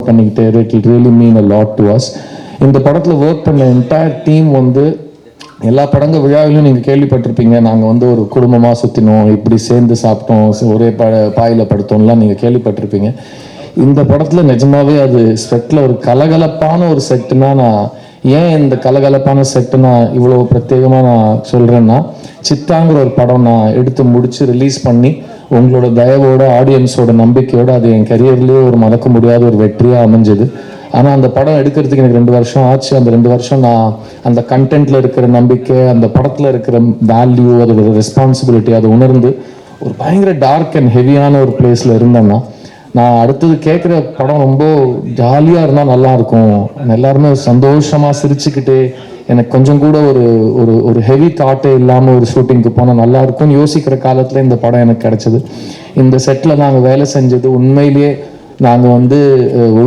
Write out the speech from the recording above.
பண்ணிக்கிட்டே it will really mean a lot to us. இந்த படத்தில் ஒர்க் பண்ண என்டையர் டீம் வந்து எல்லா படங்கள் விழாவிலும் நீங்கள் கேள்விப்பட்டிருப்பீங்க, நாங்கள் வந்து ஒரு குடும்பமாக சுற்றினோம், இப்படி சேர்ந்து சாப்பிட்டோம், ஒரே பாயில் படுத்தோம்லாம் நீங்கள் கேள்விப்பட்டிருப்பீங்க. இந்த படத்தில் நிஜமாவே அது செட்டில் ஒரு கலகலப்பான ஒரு செட்டுனா, நான் ஏன் இந்த கலகலப்பான செட்டு நான் இவ்வளோ பிரத்யேகமாக நான் சொல்கிறேன்னா, சித்தாங்கிற ஒரு படம் நான் எடுத்து முடித்து ரிலீஸ் பண்ணி உங்களோட தயவோட ஆடியன்ஸோட நம்பிக்கையோடு அது என் கரியர்லேயே ஒரு மறக்க முடியாத ஒரு வெற்றியாக அமைஞ்சது. ஆனால் அந்த படம் எடுக்கிறதுக்கு எனக்கு 2 வருஷம் ஆச்சு. அந்த 2 வருஷம் நான் அந்த கண்டென்ட்டில் இருக்கிற நம்பிக்கை, அந்த படத்தில் இருக்கிற வேல்யூ, அதோட ரெஸ்பான்சிபிலிட்டி அதை உணர்ந்து ஒரு பயங்கர டார்க் அண்ட் ஹெவியான ஒரு பிளேஸில் இருந்தேன்னா, நான் அடுத்தது கேட்குற படம் ரொம்ப ஜாலியாக இருந்தால் நல்லாயிருக்கும், எல்லாருமே சந்தோஷமாக சிரிச்சுக்கிட்டு எனக்கு கொஞ்சம் கூட ஒரு ஒரு ஒரு ஹெவி தாட்டே இல்லாமல் ஒரு ஷூட்டிங்க்கு போனால் நல்லாயிருக்கும்னு யோசிக்கிற காலத்தில் இந்த படம் எனக்கு கிடச்சிது. இந்த செட்டில் நாங்கள் வேலை செஞ்சது உண்மையிலேயே நாங்கள் வந்து